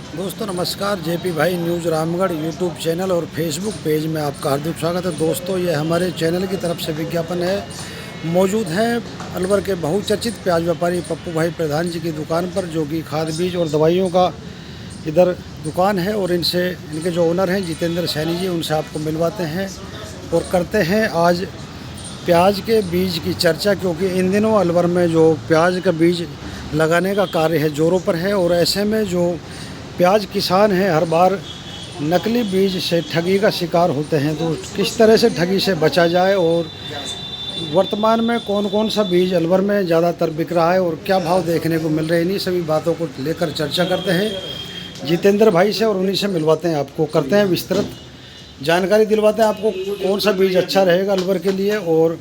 दोस्तों नमस्कार। जेपी भाई न्यूज़ रामगढ़ यूट्यूब चैनल और फेसबुक पेज में आपका हार्दिक स्वागत है। दोस्तों ये हमारे चैनल की तरफ से विज्ञापन है। मौजूद हैं अलवर के बहुचर्चित प्याज व्यापारी पप्पू भाई प्रधान जी की दुकान पर, जो कि खाद बीज और दवाइयों का इधर दुकान है। और इनके जो ओनर हैं जितेंद्र सैनी जी, उनसे आपको मिलवाते हैं और करते हैं आज प्याज के बीज की चर्चा, क्योंकि इन दिनों अलवर में जो प्याज का बीज लगाने का कार्य है ज़ोरों पर है। और ऐसे में जो प्याज किसान हैं हर बार नकली बीज से ठगी का शिकार होते हैं, तो किस तरह से ठगी से बचा जाए और वर्तमान में कौन कौन सा बीज अलवर में ज़्यादातर बिक रहा है और क्या भाव देखने को मिल रहे हैं, इन्हीं सभी बातों को लेकर चर्चा करते हैं जितेंद्र भाई से और उन्हीं से मिलवाते हैं, आपको करते हैं विस्तृत जानकारी दिलवाते हैं आपको कौन सा बीज अच्छा रहेगा अलवर के लिए और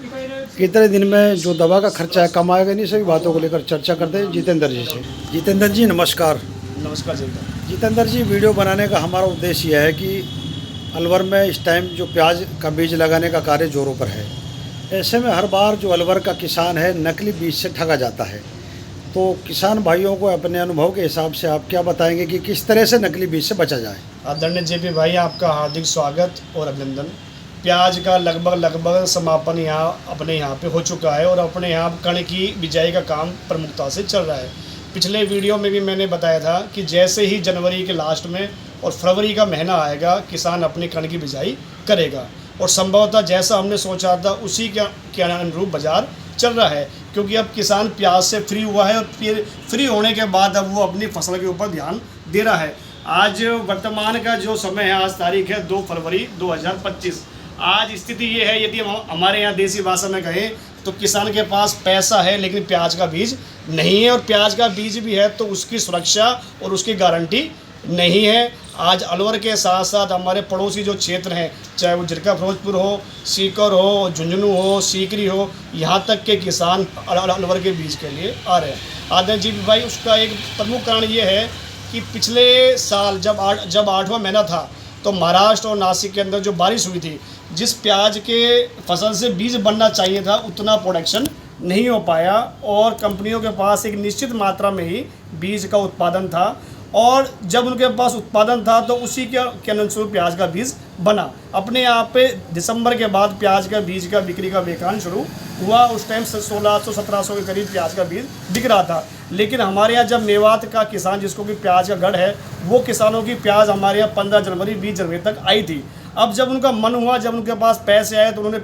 कितने दिन में जो दवा का खर्चा है कम आएगा। इन्हीं सभी बातों को लेकर चर्चा करते हैं जितेंद्र जी से। जितेंद्र जी नमस्कार। नमस्कार जी। जितेंद्र जी, वीडियो बनाने का हमारा उद्देश्य यह है कि अलवर में इस टाइम जो प्याज का बीज लगाने का कार्य ज़ोरों पर है, ऐसे में हर बार जो अलवर का किसान है नकली बीज से ठगा जाता है। तो किसान भाइयों को अपने अनुभव के हिसाब से आप क्या बताएंगे कि किस तरह से नकली बीज से बचा जाए। आदरणीय जेपी भाई, आपका हार्दिक स्वागत और अभिनंदन। प्याज का लगभग समापन अपने यहाँ पे हो चुका है और अपने यहाँ कण की बिजाई का काम प्रमुखता से चल रहा है। पिछले वीडियो में भी मैंने बताया था कि जैसे ही जनवरी के लास्ट में और फरवरी का महीना आएगा किसान अपनी कण की बिजाई करेगा और संभवतः जैसा हमने सोचा था उसी के अनुरूप बाजार चल रहा है, क्योंकि अब किसान प्याज से फ्री हुआ है और फिर फ्री होने के बाद अब वो अपनी फसल के ऊपर ध्यान दे रहा है। आज वर्तमान का जो समय है, आज तारीख है 2 फरवरी 2025। आज स्थिति ये है, यदि हम हमारे यहाँ देसी भाषा में कहें तो किसान के पास पैसा है लेकिन प्याज का बीज नहीं है, और प्याज का बीज भी है तो उसकी सुरक्षा और उसकी गारंटी नहीं है। आज अलवर के साथ साथ हमारे पड़ोसी जो क्षेत्र हैं, चाहे वो जिरका फिरोजपुर हो, सीकर हो, झुंझुनू हो, सीकरी हो, यहाँ तक के किसान अलवर के बीज के लिए आ रहे हैं। आदरणीय जी भाई, उसका एक प्रमुख कारण ये है कि पिछले साल जब 8वां महीना था तो महाराष्ट्र और नासिक के अंदर जो बारिश हुई थी, जिस प्याज के फसल से बीज बनना चाहिए था उतना प्रोडक्शन नहीं हो पाया और कंपनियों के पास एक निश्चित मात्रा में ही बीज का उत्पादन था। और जब उनके पास उत्पादन था तो उसी के अनुसार प्याज का बीज बना। अपने यहाँ पे दिसंबर के बाद प्याज का बीज का बिक्री का बेकान शुरू हुआ। उस टाइम 1600-1700 के करीब प्याज का बीज बिक रहा था, लेकिन हमारे यहाँ जब मेवात का किसान, जिसको कि प्याज का गढ़ है, वो किसानों की प्याज हमारे यहाँ 15 जनवरी 20 जनवरी तक आई थी। अब जब उनका मन हुआ, जब उनके पास पैसे आए तो उन्होंने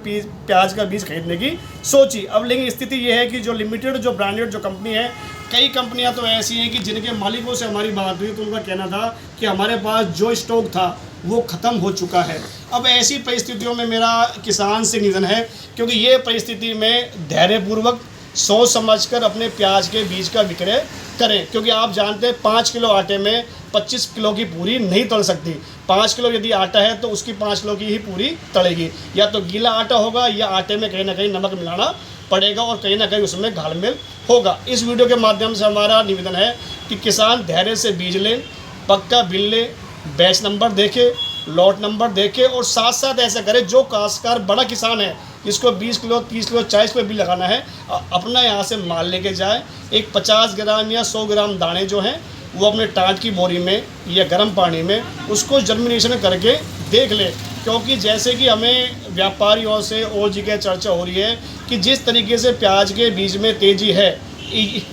प्याज का बीज खरीदने की सोची। अब लेकिन स्थिति ये है कि जो लिमिटेड, जो ब्रांडेड जो कंपनी है, कई कंपनियां तो ऐसी हैं कि जिनके मालिकों से हमारी बात हुई तो उनका कहना था कि हमारे पास जो स्टॉक था वो ख़त्म हो चुका है। अब ऐसी परिस्थितियों में मेरा किसान से निवेदन है, क्योंकि ये परिस्थिति में धैर्यपूर्वक सोच समझकर अपने प्याज के बीज का विक्रय करें, क्योंकि आप जानते हैं 5 किलो आटे में 25 किलो की पूरी नहीं तल सकती। 5 किलो यदि आटा है तो उसकी 5 किलो की ही पूरी तलेगी। या तो गीला आटा होगा या आटे में कहीं ना कहीं नमक मिलाना पड़ेगा और कहीं ना कहीं उसमें घालमेल होगा। इस वीडियो के माध्यम से हमारा निवेदन है कि किसान धैर्य से बीज लें, पक्का बिल लें, बैच नंबर देखे, लॉट नंबर देखे, और साथ साथ ऐसा करें जो काश्तकार बड़ा किसान है जिसको 20 किलो 30 किलो 40 किलो भी लगाना है, अपना यहाँ से माल लेके जाए। एक 50 ग्राम या 100 ग्राम दाने जो हैं वो अपने टाट की बोरी में या गर्म पानी में उसको जर्मिनेशन करके देख ले, क्योंकि जैसे कि हमें व्यापारियों से और जगह चर्चा हो रही है कि जिस तरीके से प्याज के बीज में तेज़ी है,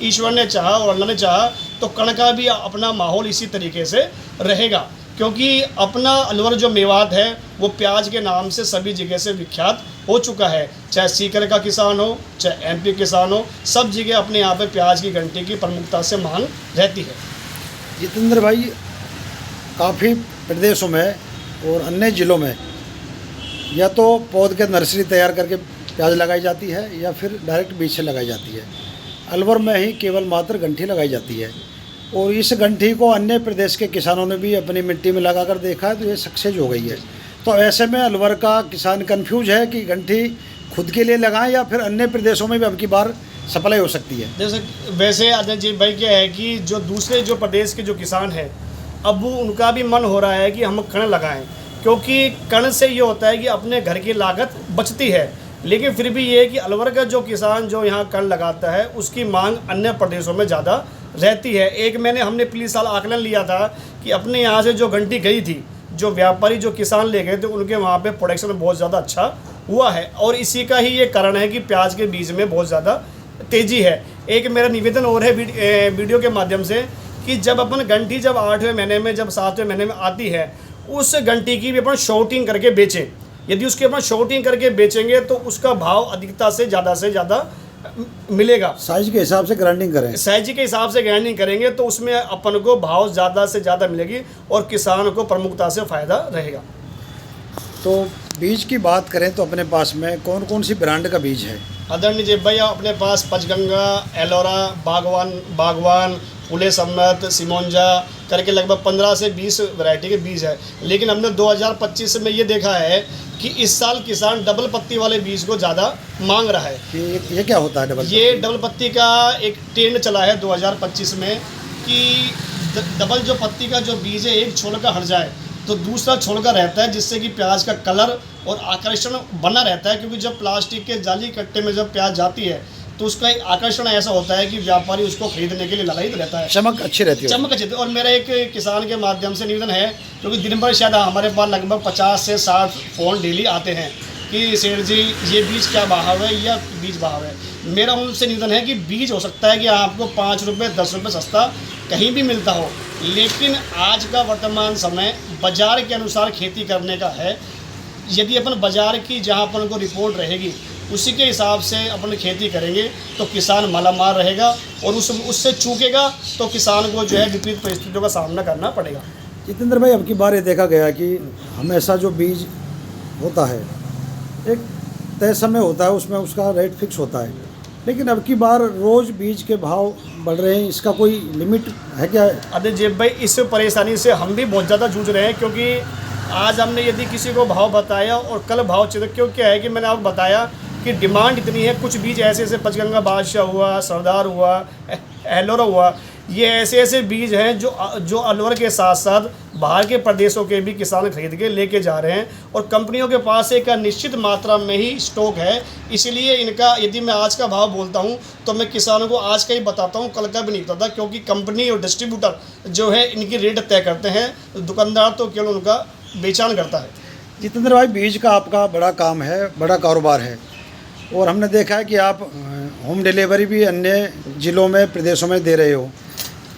ईश्वर ने चाहा और अल्लाह ने चाहा तो कण का भी अपना माहौल इसी तरीके से रहेगा, क्योंकि अपना अलवर जो मेवात है वो प्याज के नाम से सभी जगह से विख्यात हो चुका है। चाहे सीकर का किसान हो, चाहे MP किसान हो, सब जगह अपने यहाँ पे प्याज की घंटी की प्रमुखता से मांग रहती है। जितेंद्र भाई, काफ़ी प्रदेशों में और अन्य ज़िलों में या तो पौध के नर्सरी तैयार करके प्याज लगाई जाती है या फिर डायरेक्ट बीज से लगाई जाती है। अलवर में ही केवल मात्र गंठी लगाई जाती है, और इस गंठी को अन्य प्रदेश के किसानों ने भी अपनी मिट्टी में लगाकर देखा है तो ये सक्सेस हो गई है। तो ऐसे में अलवर का किसान कंफ्यूज है कि गंठी खुद के लिए लगाएं या फिर अन्य प्रदेशों में भी अब की बार सप्लाई हो सकती है। जैसे वैसे आदरणीय जी भाई क्या है कि जो दूसरे जो प्रदेश के जो किसान हैं, अब वो उनका भी मन हो रहा है कि हम कण लगाएं, क्योंकि कण से ये होता है कि अपने घर की लागत बचती है। लेकिन फिर भी ये है कि अलवर का जो किसान जो यहाँ कण लगाता है उसकी मांग अन्य प्रदेशों में ज़्यादा रहती है। एक हमने पिछले साल आकलन लिया था कि अपने यहाँ से जो घंटी गई थी, जो व्यापारी जो किसान ले गए थे, उनके वहाँ पे प्रोडक्शन बहुत ज़्यादा अच्छा हुआ है और इसी का ही ये कारण है कि प्याज के बीज में बहुत ज़्यादा तेज़ी है। एक मेरा निवेदन और है वीडियो के माध्यम से कि जब अपन घंटी जब 8वें महीने में जब 7वें महीने में आती है, उस घंटी की भी अपन शॉर्टिंग करके बेचें। यदि उसकी अपन शॉर्टिंग करके बेचेंगे तो उसका भाव अधिकता से ज़्यादा मिलेगा। साइज के हिसाब से ग्राइंडिंग करें, साइज के हिसाब से ग्राइंडिंग करेंगे तो उसमें अपन को भाव ज़्यादा से ज़्यादा मिलेगी और किसान को प्रमुखता से फ़ायदा रहेगा। तो बीज की बात करें तो अपने पास में कौन कौन सी ब्रांड का बीज है? आदरणीय जेब भाई, अपने पास पंचगंगा, एलोरा, बागवान, फूले सम्मत, सिमोंजा करके लगभग 15 से 20 वैरायटी के बीज है। लेकिन हमने 2025 में ये देखा है कि इस साल किसान डबल पत्ती वाले बीज को ज़्यादा मांग रहा है। ये क्या होता है डबल पत्ती? ये डबल पत्ती का एक ट्रेंड चला है 2025 में कि डबल जो पत्ती का जो बीज है, एक छोलका हट जाए तो दूसरा छोलका रहता है, जिससे कि प्याज का कलर और आकर्षण बना रहता है। क्योंकि जब प्लास्टिक के जाली कट्टे में जब प्याज जाती है तो उसका एक आकर्षण ऐसा होता है कि व्यापारी उसको खरीदने के लिए लालायित रहता है, चमक अच्छी रहती है, चमक अच्छी। और मेरा एक किसान के माध्यम से निवेदन है, क्योंकि दिन भर शायद हमारे पास लगभग 50 से 60 फ़ोन डेली आते हैं कि सेठ जी ये बीज क्या भाव है या बीज भाव है। मेरा उनसे निवेदन है कि बीज हो सकता है कि आपको 5 रुपये 10 रुपये सस्ता कहीं भी मिलता हो, लेकिन आज का वर्तमान समय बाज़ार के अनुसार खेती करने का है। यदि अपन बाज़ार की जहाँ अपन को रिपोर्ट रहेगी उसी के हिसाब से अपन खेती करेंगे तो किसान मालामाल रहेगा और उससे चूकेगा तो किसान को जो है विपरीत परिस्थितियों का सामना करना पड़ेगा। जितेंद्र भाई, अब की बार ये देखा गया कि हमेशा जो बीज होता है एक तय समय होता है, उसमें उसका रेट फिक्स होता है, लेकिन अब की बार रोज़ बीज के भाव बढ़ रहे हैं, इसका कोई लिमिट है क्या? अरे जेब भाई, इस परेशानी से हम भी बहुत ज़्यादा जूझ रहे हैं, क्योंकि आज हमने यदि किसी को भाव बताया और कल भाव चल, क्यों क्या है कि मैंने आपको बताया कि डिमांड इतनी है। कुछ बीज ऐसे ऐसे पंचगंगा बादशाह हुआ, सरदार हुआ, एलोरा हुआ, ये ऐसे बीज हैं जो अलवर के साथ साथ बाहर के प्रदेशों के भी किसान खरीद के लेके जा रहे हैं और कंपनियों के पास एक निश्चित मात्रा में ही स्टॉक है। इसलिए इनका यदि मैं आज का भाव बोलता हूं तो मैं किसानों को आज का ही बताता हूं, कल का भी नहीं बताता, क्योंकि कंपनी और डिस्ट्रीब्यूटर जो है इनकी रेट तय करते हैं, दुकानदार तो केवल उनका बेचान करता है। जितेंद्र भाई, बीज का आपका बड़ा काम है, बड़ा कारोबार है और हमने देखा है कि आप होम डिलीवरी भी अन्य ज़िलों में प्रदेशों में दे रहे हो,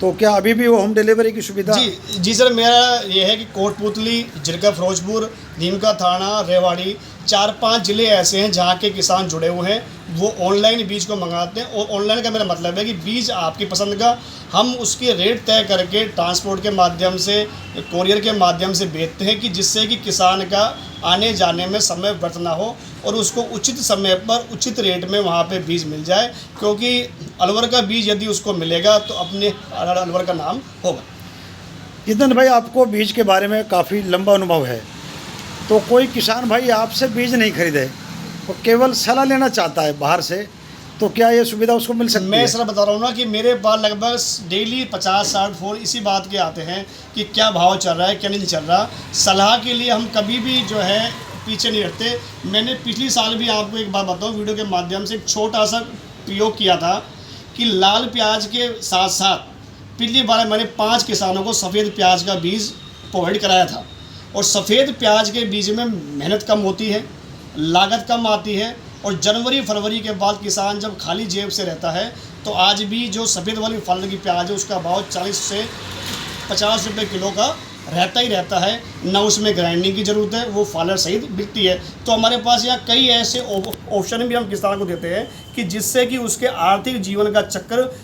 तो क्या अभी भी वो होम डिलीवरी की सुविधा? जी सर, मेरा ये है कि कोटपुतली, जिरका, फिरोजपुर, नीमका थाना, रेवाड़ी, 4-5 ज़िले ऐसे हैं जहाँ के किसान जुड़े हुए हैं, वो ऑनलाइन बीज को मंगाते हैं। और ऑनलाइन का मेरा मतलब है कि बीज आपकी पसंद का हम उसकी रेट तय करके ट्रांसपोर्ट के माध्यम से, कोरियर के माध्यम से बेचते हैं कि जिससे कि किसान का आने जाने में समय व्यर्थ ना हो और उसको उचित समय पर उचित रेट में वहाँ पे बीज मिल जाए। क्योंकि अलवर का बीज यदि उसको मिलेगा तो अपने अलवर का नाम होगा। जितेंद्र भाई, आपको बीज के बारे में काफ़ी लंबा अनुभव है, तो कोई किसान भाई आपसे बीज नहीं खरीदे, वो केवल सलाह लेना चाहता है बाहर से, तो क्या ये सुविधा उसको मिल सकती है? मैं सर बता रहा हूँ ना कि मेरे पास लगभग डेली 50-60 फ़ोन इसी बात के आते हैं कि क्या भाव चल रहा है, क्या नहीं चल रहा। सलाह के लिए हम कभी भी जो है पीछे नहीं हटते। मैंने पिछली साल भी आपको एक बात बताऊँ, वीडियो के माध्यम से एक छोटा सा प्रयोग किया था कि लाल प्याज के साथ साथ पिछली बार मैंने 5 किसानों को सफ़ेद प्याज का बीज प्रोवाइड कराया था। और सफ़ेद प्याज के बीज में मेहनत कम होती है, लागत कम आती है और जनवरी फरवरी के बाद किसान जब खाली जेब से रहता है तो आज भी जो सफ़ेद वाली फल की प्याज है उसका भाव 40 से 50 रुपये किलो का रहता ही रहता है। ना उसमें ग्राइंडिंग की ज़रूरत है, वो फालर सहित बिकती है। तो हमारे पास यहाँ कई ऐसे ऑप्शन भी हम किसान को देते हैं कि जिससे कि उसके आर्थिक जीवन का चक्कर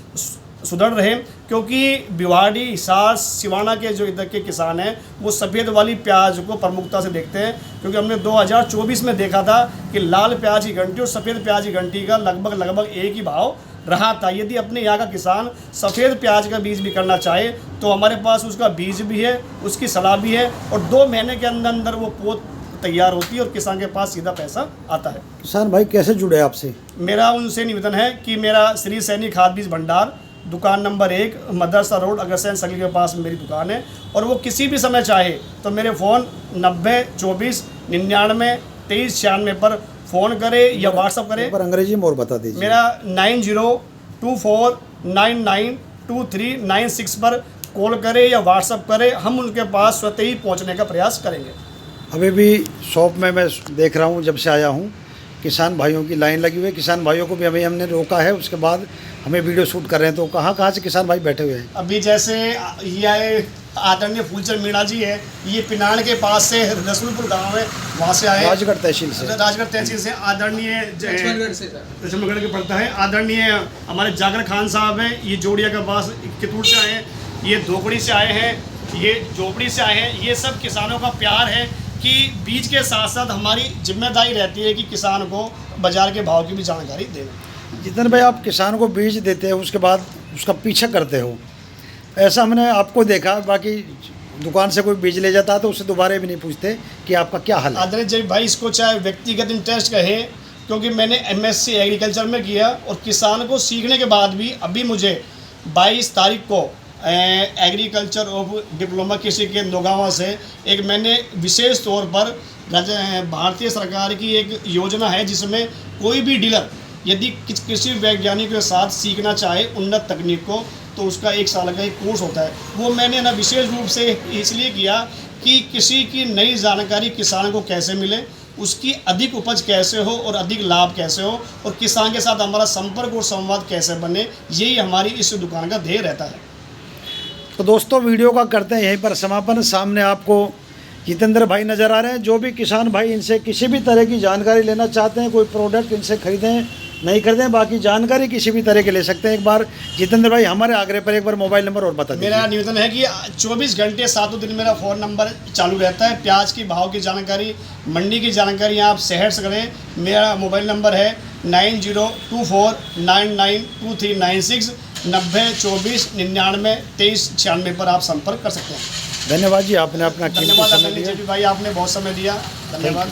सुधर रहे। क्योंकि भिवाड़ी, हिसार, सिवाना के जो इधर के किसान हैं वो सफ़ेद वाली प्याज को प्रमुखता से देखते हैं। क्योंकि हमने 2024 में देखा था कि लाल प्याज की घंटी और सफ़ेद प्याज की घंटी का लगभग एक ही भाव रहा था। यदि अपने यहाँ का किसान सफ़ेद प्याज का बीज भी करना चाहे तो हमारे पास उसका बीज भी है, उसकी सलाह भी है और 2 महीने के अंदर वो पोत तैयार होती है और किसान के पास सीधा पैसा आता है। किसान भाई कैसे जुड़े आपसे? मेरा उनसे निवेदन है कि मेरा श्री सैनी खाद बीज भंडार, दुकान नंबर 1, मदरसा रोड, अग्रसेन सर्किल के पास मेरी दुकान है। और वो किसी भी समय चाहे तो मेरे फ़ोन 90 24 99 23 96 पर फ़ोन करे या व्हाट्सअप करे। पर अंग्रेजी में और बता दीजिए। मेरा 902499 2396 पर कॉल करें या व्हाट्सअप करें, हम उनके पास स्वतः ही पहुंचने का प्रयास करेंगे। अभी भी शॉप में मैं देख रहा हूँ, जब से आया हूँ किसान भाइयों की लाइन लगी हुई है। किसान भाइयों को भी अभी हमने रोका है, उसके बाद हमें वीडियो शूट कर रहे हैं। तो कहाँ से किसान भाई बैठे हुए हैं? अभी जैसे ये आदरणीय फूलचंद मीणा जी है, ये पिनाड़ के पास से रसूलपुर गांव है, वहाँ से आए, राजगढ़ तहसील से। राजगढ़ तहसील से। आदरणीय लक्ष्मणगढ़ के पड़ता है। आदरणीय हमारे जागर खान साहब हैं, ये जोड़िया के पास कितूर से आए हैं, ये धोकड़ी से आए हैं, ये झोपड़ी से आए हैं। ये सब किसानों का प्यार है कि बीज के साथ साथ हमारी जिम्मेदारी रहती है कि किसान को बाजार के भाव की भी जानकारी देना। जितने भाई आप किसान को बीज देते हो, उसके बाद उसका पीछा करते हो, ऐसा हमने आपको देखा। बाकी दुकान से कोई बीज ले जाता है तो उससे दोबारा भी नहीं पूछते कि आपका क्या हाल है। आदरणीय जय भाई, इसको चाहे व्यक्तिगत इंटरेस्ट कहें, क्योंकि मैंने MSc एग्रीकल्चर में किया और किसान को सीखने के बाद भी अभी मुझे 22 तारीख को एग्रीकल्चर ऑफ डिप्लोमा कृषि के नौगावा से एक मैंने विशेष तौर पर भारतीय सरकार की एक योजना है, जिसमें कोई भी डीलर यदि कृषि वैज्ञानिक के साथ सीखना चाहे उन्नत तकनीक को, तो उसका 1 साल का एक कोर्स होता है। वो मैंने ना विशेष रूप से इसलिए किया कि कृषि की नई जानकारी किसान को कैसे मिले, उसकी अधिक उपज कैसे हो और अधिक लाभ कैसे हो, और किसान के साथ हमारा संपर्क और संवाद कैसे बने, यही हमारी इस दुकान का ध्येय रहता है। तो दोस्तों, वीडियो का करते हैं यहीं पर समापन। सामने आपको जितेंद्र भाई नज़र आ रहे हैं। जो भी किसान भाई इनसे किसी भी तरह की जानकारी लेना चाहते हैं, कोई प्रोडक्ट इनसे खरीदें नहीं खरीदें, बाकी जानकारी किसी भी तरह की ले सकते हैं। एक बार जितेंद्र भाई हमारे आग्रह पर एक बार मोबाइल नंबर और बता दीजिए। मेरा निवेदन है कि 24 घंटे 7 दिन मेरा फ़ोन नंबर चालू रहता है। प्याज की भाव की जानकारी, मंडी की जानकारी आप शहर से करें। मेरा मोबाइल नंबर है 9024992396 9024992396 पर आप संपर्क कर सकते हैं। धन्यवाद जी, आपने अपना कीमती धन्यवाद समय दिया। भाई, आपने बहुत समय दिया। धन्यवाद।